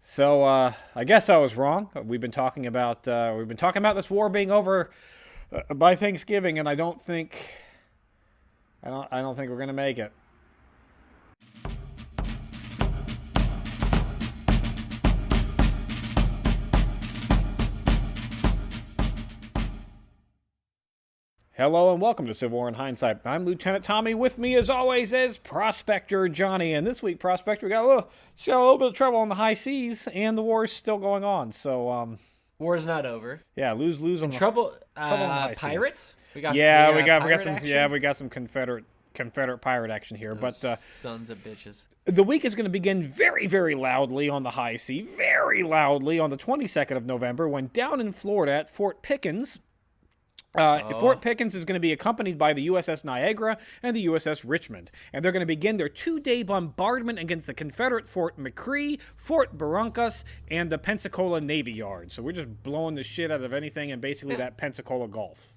So I guess I was wrong. We've been talking about this war being over by Thanksgiving, and I don't think we're gonna make it. Hello and welcome to Civil War in Hindsight. I'm Lieutenant Tommy. With me, as always, is Prospector Johnny. And this week, Prospector, we got a little bit of trouble on the high seas, and the war is still going on. So, war's not over. yeah, lose on the Trouble, on the high pirates. seas. We got We got some Confederate pirate action here. Those But sons of bitches. the week is going to begin very, very loudly on the high sea, very loudly on the 22nd of November, when down in Florida at Fort Pickens. Fort Pickens is going to be accompanied by the USS Niagara and the USS Richmond, and they're going to begin their two-day bombardment against the Confederate Fort McCree, Fort Barrancas, and the Pensacola Navy Yard. So we're just blowing the shit out of anything in basically that Pensacola Gulf.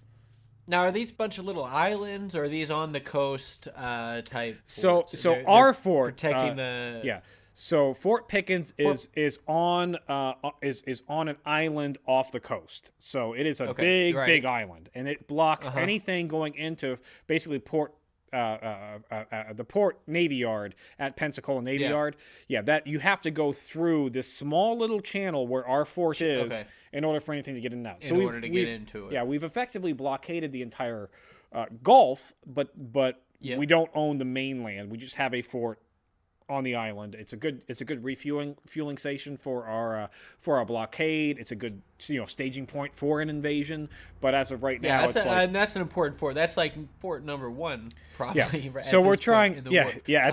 Now, are these bunch of little islands, or are these on the coast type? So forts? our fort protecting the yeah. So Fort Pickens is on an island off the coast. So it is a big island, and it blocks anything going into basically the Port Navy Yard at Pensacola Navy Yard. Yeah, that you have to go through this small little channel where our fort is in order for anything to get in and out. In order to get into it. Yeah, we've effectively blockaded the entire Gulf, but we don't own the mainland. We just have a fort on the island. It's a good fueling station for our blockade. It's a good staging point for an invasion. But as of right now, and that's an important fort. That's like fort number one, probably. Yeah. So we're trying. At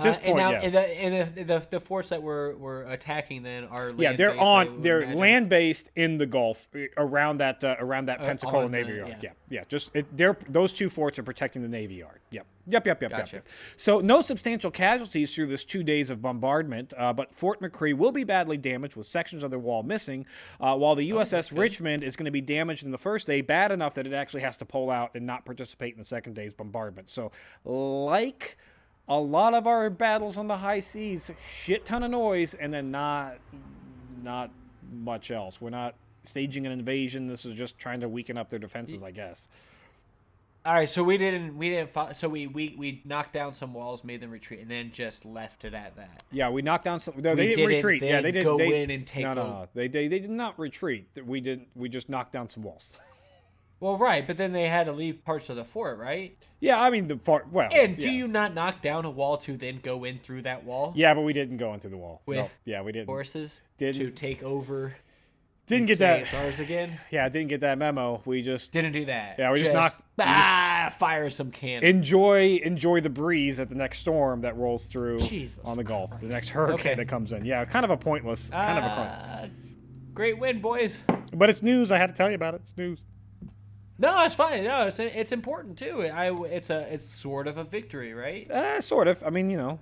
this point, and the forts that we're attacking then are land-based, they're land based in the Gulf around that Pensacola Navy Yard. Those two forts are protecting the Navy Yard. Yep. So no substantial casualties through this 2 days of bombardment, but Fort McCree will be badly damaged with sections of their wall missing, while the USS Richmond is going to be damaged in the first day, bad enough that it actually has to pull out and not participate in the second day's bombardment. So like a lot of our battles on the high seas, shit ton of noise, and then not much else. We're not staging an invasion. This is just trying to weaken up their defenses, I guess. All right, so we knocked down some walls, made them retreat, and then just left it at that. Yeah, we knocked down some. No, they didn't retreat. Yeah, they didn't go in and take over. No. They did not retreat. We just knocked down some walls. Well, right, but then they had to leave parts of the fort, right? Yeah, I mean the fort. Well, and do you not knock down a wall to then go in through that wall? Yeah, but we didn't go in through the wall. We didn't. Forces to take over. Didn't get that. It's ours again. Yeah, didn't get that memo. We just didn't do that. Yeah, we just knocked. Fire some cannons. Enjoy the breeze at the next storm that rolls through on the Gulf. The next hurricane that comes in. Yeah, kind of a pointless. Great win, boys. But it's news. I had to tell you about it. It's news. No, it's fine. No, it's important too. It's sort of a victory, right? Sort of. I mean,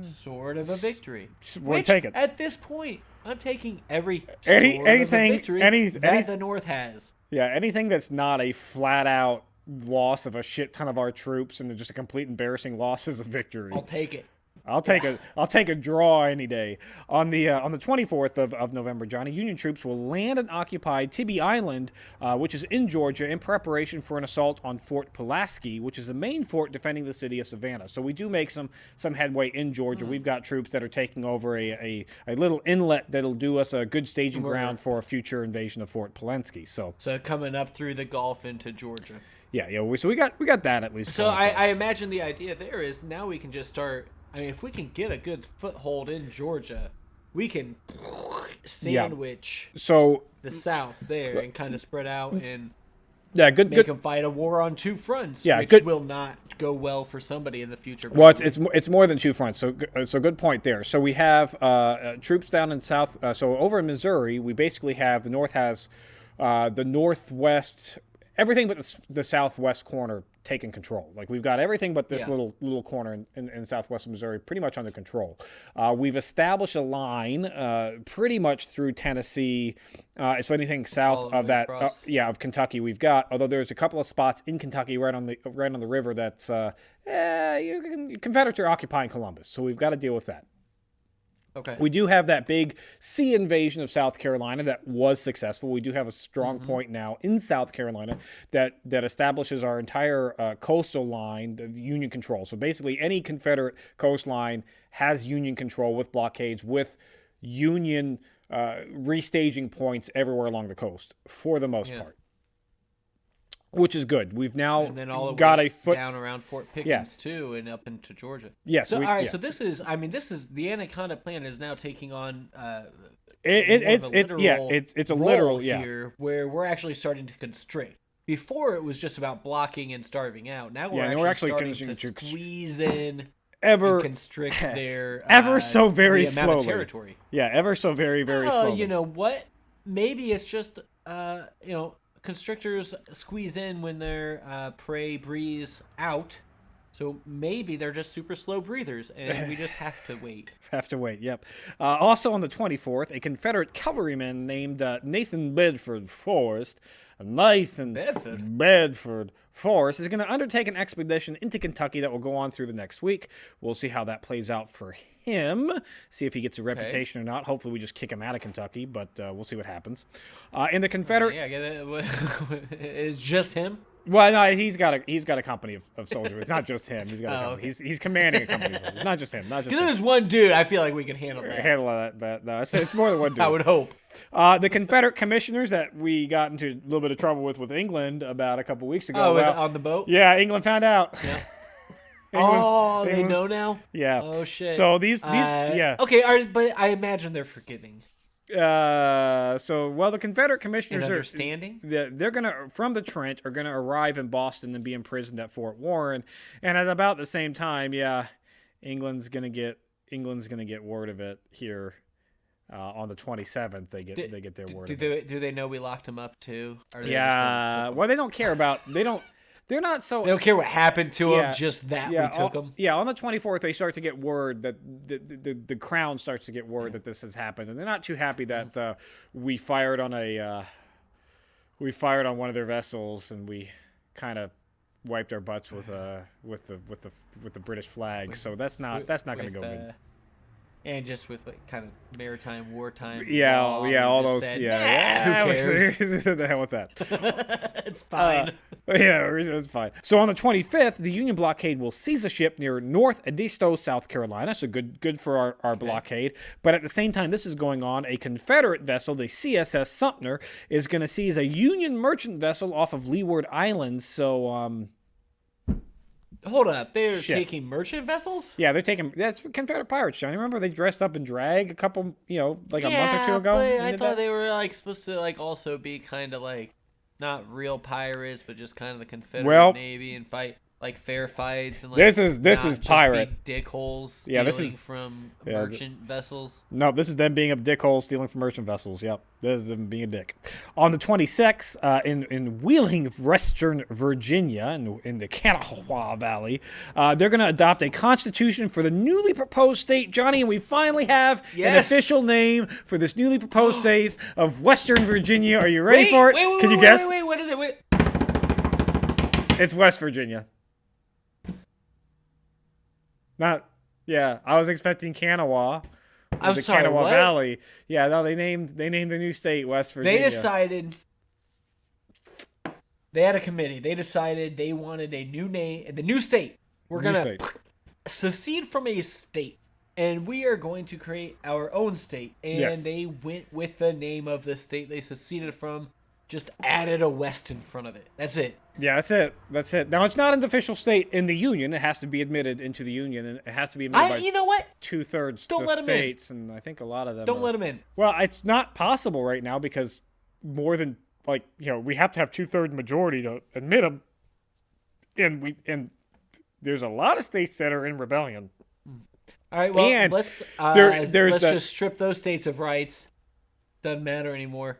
sort of a victory. We'll take it. At this point, I'm taking anything that the North has. Yeah, anything that's not a flat out loss of a shit ton of our troops and just a complete embarrassing loss is a victory. I'll take it. I'll take a draw any day. On the 24th of November, Johnny, Union troops will land and occupy Tybee Island, which is in Georgia, in preparation for an assault on Fort Pulaski, which is the main fort defending the city of Savannah. So we do make some headway in Georgia. We've got troops that are taking over a little inlet that'll do us a good staging ground for a future invasion of Fort Pulaski. So coming up through the Gulf into Georgia. Yeah. So we got that at least. So I imagine the idea there is now we can just start. I mean, if we can get a good foothold in Georgia, we can sandwich the South there and kind of spread out and make them fight a war on two fronts, which will not go well for somebody in the future. Well, it's more than two fronts, so good point there. So we have troops down in South. So over in Missouri, we basically have the North has the Northwest. Everything but the southwest corner taken control. Like we've got everything but this little corner in southwest Missouri pretty much under control. We've established a line pretty much through Tennessee. So anything south of that, of Kentucky, we've got. Although there's a couple of spots in Kentucky right on the river that's Confederates are occupying Columbus, so we've got to deal with that. Okay. We do have that big sea invasion of South Carolina that was successful. We do have a strong point now in South Carolina that establishes our entire coastal line, the Union control. So basically, any Confederate coastline has Union control with blockades, with Union restaging points everywhere along the coast for the most part. Which is good. We've now got a foot down around Fort Pickens too, and up into Georgia. Yes. So all right. So this is the Anaconda Plan is now taking on it's a literal here where we're actually starting to constrict. Before it was just about blocking and starving out. Now we're actually starting to squeeze in. Constrict their ever so very the slowly. Amount of territory. Yeah, ever so very slowly. You know what? Maybe it's just constrictors squeeze in when their prey breathes out. So maybe they're just super slow breathers, and we just have to wait. Yep. Also on the 24th, a Confederate cavalryman named Nathan Bedford Forrest Forrest is going to undertake an expedition into Kentucky that will go on through the next week. We'll see how that plays out for him, see if he gets a reputation or not. Hopefully we just kick him out of Kentucky, but we'll see what happens. In the Confederate... It's just him? Well, no, he's got a company of soldiers. It's not just him. He's got a company. Okay. He's commanding a company of soldiers. It's not just him. Because there's one dude, I feel like we can handle that. No, it's more than one dude. I would hope. The Confederate commissioners that we got into a little bit of trouble with England about a couple weeks ago. On the boat? Yeah, England found out. Yeah. They know now? Yeah. Oh, shit. So these yeah. Okay, but I imagine they're forgiving. The Confederate commissioners they're gonna from the Trent are gonna arrive in Boston and be imprisoned at Fort Warren, and at about the same time, England's gonna get word of it here. On the 27th, they get their word. Do they know we locked them up too? Well, they don't care about They're not so. They don't care what happened to them, just that we took them. Yeah, on the 24th, they start to get word that the Crown starts to get word that this has happened, and they're not too happy that we fired on one of their vessels, and we kind of wiped our butts with the British flag. So that's not going to go good. And just with kind of maritime wartime. All those. Said, who cares? The hell with that. It's fine. It's fine. So on the 25th, the Union blockade will seize a ship near North Edisto, South Carolina. So good for our blockade. But at the same time this is going on, a Confederate vessel, the CSS Sumter, is going to seize a Union merchant vessel off of Leeward Island. So hold up, they're taking merchant vessels? Yeah, they're taking. That's Confederate pirates, Johnny. Remember they dressed up in drag a couple, a month or two ago. But I thought they were supposed to also be kind of not real pirates, but just kind of the Confederate Navy and fight fair fights and this is pirate big dickholes stealing from merchant vessels. No, this is them being a dickhole stealing from merchant vessels. Yep, this is them being a dick. On the 26th, in Wheeling, Western Virginia, in the Kanawha Valley, they're going to adopt a constitution for the newly proposed state, Johnny, and we finally have an official name for this newly proposed state of Western Virginia. Are you ready for it? Can you guess? Wait, what is it? It's West Virginia. I was expecting Kanawha. I'm sorry, Kanawha what? Valley. Yeah, no, they named the new state West Virginia. They decided. They had a committee. They decided they wanted a new name. The new state. We're gonna secede from a state, and we are going to create our own state. And they went with the name of the state they seceded from. Just added a West in front of it. That's it. Yeah, that's it. Now, it's not an official state in the Union. It has to be admitted into the Union, and it has to be admitted by you know what? 2/3 the states, and I think a lot of them Don't let them in. Well, it's not possible right now because more than, we have to have 2/3 majority to admit them, and there's a lot of states that are in rebellion. All right, well, let's just strip those states of rights. Doesn't matter anymore.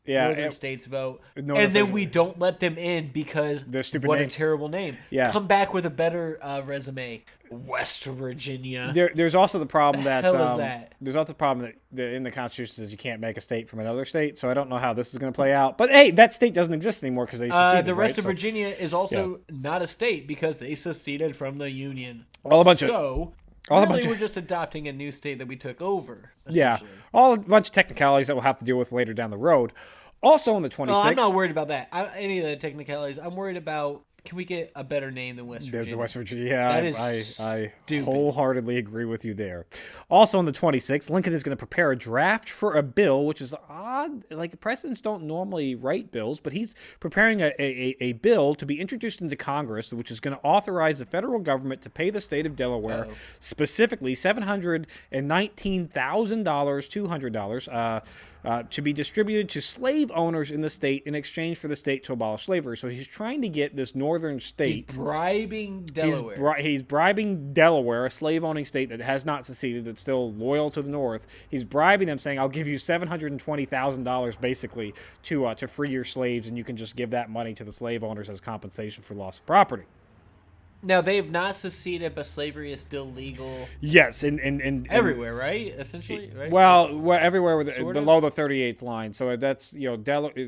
Yeah, Northern states vote, and then we don't let them in because what a terrible name. Yeah, come back with a better resume. West Virginia. There's also the problem that hell is that? There's also the problem that in the Constitution says you can't make a state from another state. So I don't know how this is going to play out. But hey, that state doesn't exist anymore because they seceded. The rest of Virginia is also not a state because they seceded from the Union. All a bunch Really, we're just adopting a new state that we took over. Yeah, all a bunch of technicalities that we'll have to deal with later down the road. Also on the 26th... Oh, I'm not worried about that. Any of the technicalities. I'm worried about... Can we get a better name than West Virginia? The West Virginia, yeah, I wholeheartedly agree with you there. Also on the 26th, Lincoln is going to prepare a draft for a bill, which is odd. Like, presidents don't normally write bills, but he's preparing a bill to be introduced into Congress, which is going to authorize the federal government to pay the state of Delaware specifically $719,000, $200, to be distributed to slave owners in the state in exchange for the state to abolish slavery. So he's trying to get this northern state... He's bribing Delaware. He's bribing Delaware, a slave-owning state that has not seceded, that's still loyal to the North. He's bribing them, saying, I'll give you $720,000 basically to free your slaves, and you can just give that money to the slave owners as compensation for loss of property. Now, they have not seceded, but slavery is still legal. Yes, in everywhere, right? Essentially, right? Well, everywhere below the 38th line. So that's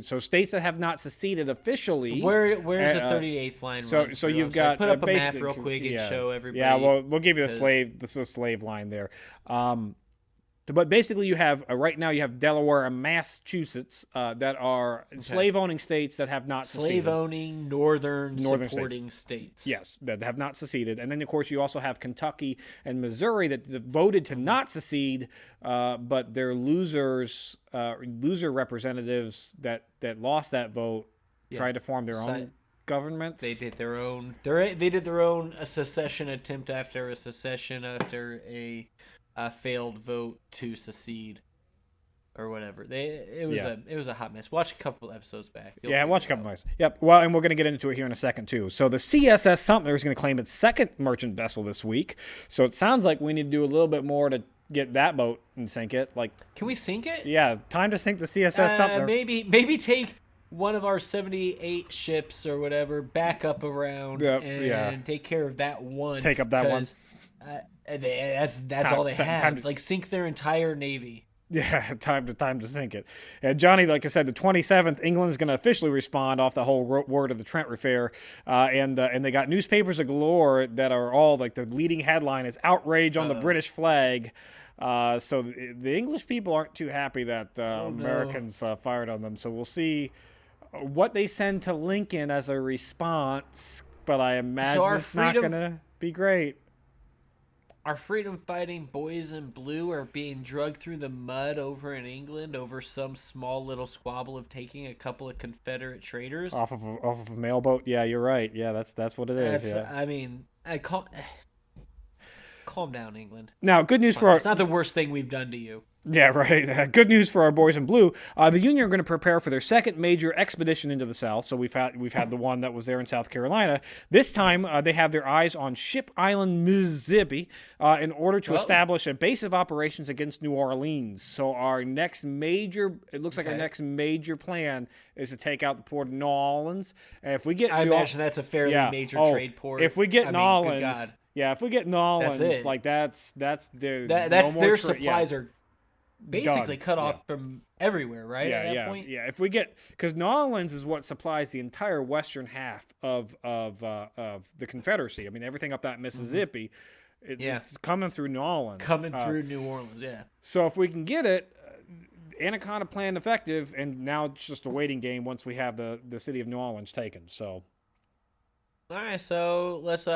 so states that have not seceded officially. Where's the 38th line? So you've got put up a map real quick and show everybody. Yeah, well, we'll give you the slave line there. But basically, you have right now you have Delaware and Massachusetts that are slave-owning states that have not seceded. Slave-owning northern supporting states. Yes, that have not seceded. And then, of course, you also have Kentucky and Missouri that voted to not secede, but their loser representatives that lost that vote tried to form their own governments. They did their own. They did their own secession attempt after a secession after a failed vote to secede, or whatever. It was a hot mess. Watch a couple episodes back. Watch a couple episodes. Yep. Well, and we're going to get into it here in a second too. So the CSS Sumter is going to claim its second merchant vessel this week. So it sounds like we need to do a little bit more to get that boat and sink it. Like, can we sink it? Yeah, time to sink the CSS Sumter. Maybe take one of our 78 ships or whatever back up around and take care of that one. Take up that one. That's all they have. Like, sink their entire navy. Yeah, time to sink it. And Johnny, like I said, the 27th, England is going to officially respond off the whole word of the Trent affair, and they got newspapers galore that are all like the leading headline is outrage on the British flag. So the English people aren't too happy that Americans fired on them. So we'll see what they send to Lincoln as a response. But I imagine it's not going to be great. Our freedom-fighting boys in blue are being dragged through the mud over in England over some small little squabble of taking a couple of Confederate traders off of a mailboat. Yeah, you're right. Yeah, that's what it is. Yeah. I mean, calm down, England. Now, good news it's not the worst thing we've done to you. Yeah, right. Good news for our boys in blue. The Union are going to prepare for their second major expedition into the South. So we've had the one that was there in South Carolina. This time, they have their eyes on Ship Island, Mississippi, in order to establish a base of operations against New Orleans. So our next major plan is to take out the port of New Orleans. And if we get, I imagine that's a fairly major trade port. If we get New Orleans, if we get New Orleans, like that's their supplies are basically cut off from everywhere, right? At that point? Yeah. If we get, because New Orleans is what supplies the entire western half of the Confederacy. I mean, everything up that Mississippi, it's coming through New Orleans. So if we can get it, Anaconda plan effective, and now it's just a waiting game once we have the city of New Orleans taken. So. All right, so let's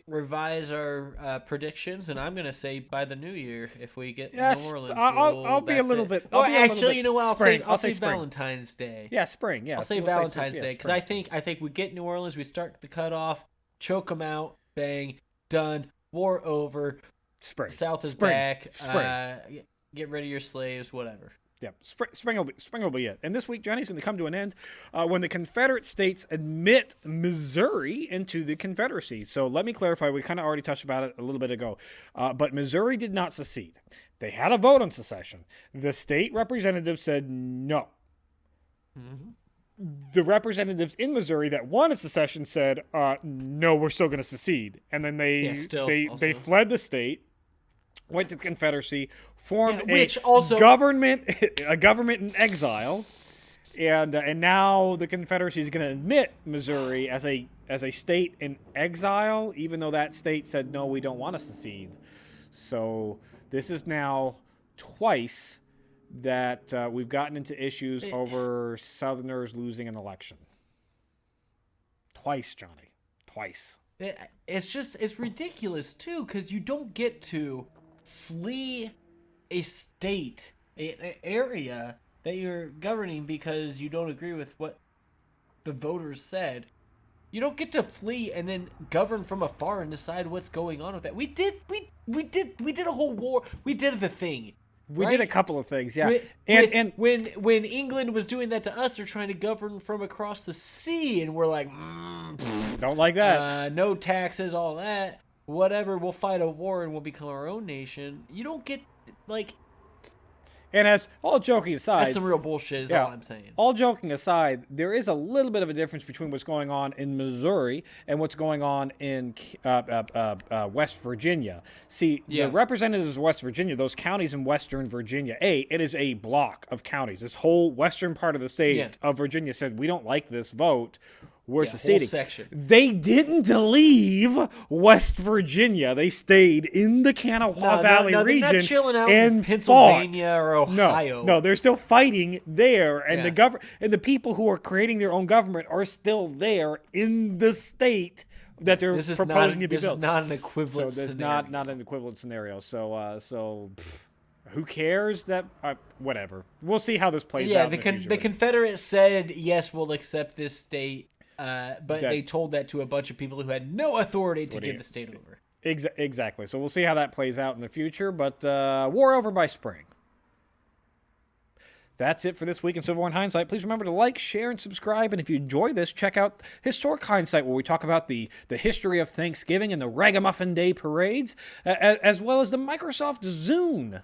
revise our predictions, and I'm gonna say by the new year, if we get New Orleans, I'll be a little bit. Actually, you know what? I'll say spring. Valentine's Day. Yeah, spring. Yeah, I'll say Valentine's Day because I think we get New Orleans, we start the cutoff, choke them out, bang, done, war over. Spring. South is back. Spring. Get rid of your slaves, whatever. Yeah, spring will be it. And this week, Johnny's going to come to an end when the Confederate states admit Missouri into the Confederacy. So let me clarify. We kind of already touched about it a little bit ago. But Missouri did not secede. They had a vote on secession. The state representatives said no. Mm-hmm. The representatives in Missouri that wanted secession said, no, we're still going to secede. And then they fled the state. Went to the Confederacy, formed a government in exile, and now the Confederacy is going to admit Missouri as a state in exile, even though that state said no, we don't want to secede. So this is now twice that we've gotten into issues over Southerners losing an election. Twice, Johnny. Twice. It's ridiculous, too, because you don't get to flee a state, an area that you're governing because you don't agree with what the voters said. You don't get to flee and then govern from afar and decide what's going on with that. We did a whole war. We did the thing. We did a couple of things, yeah. When England was doing that to us, they're trying to govern from across the sea, and we're like, don't like that. No taxes, all that. Whatever, we'll fight a war and we'll become our own nation. You don't get, like... And as all joking aside, that's some real bullshit. Is all I'm saying. All joking aside, there is a little bit of a difference between what's going on in Missouri and what's going on in West Virginia. See, the representatives of West Virginia, those counties in Western Virginia, it is a block of counties. This whole western part of the state of Virginia said, we don't like this vote. We're seceding. Section. They didn't leave West Virginia. They stayed in the Kanawha Valley region they're not chilling out and in Pennsylvania or Ohio. No, they're still fighting there, and the people who are creating their own government are still there in the state that they're proposing to be built. This is not an equivalent scenario. So there's not an equivalent scenario. So who cares? That whatever. We'll see how this plays out. Yeah, the Confederates said yes, we'll accept this state. But they told that to a bunch of people who had no authority to give the state over. Exactly. So we'll see how that plays out in the future. But war over by spring. That's it for this week in Civil War in Hindsight. Please remember to like, share, and subscribe. And if you enjoy this, check out Historic Hindsight, where we talk about the history of Thanksgiving and the Ragamuffin Day parades, as well as the Microsoft Zune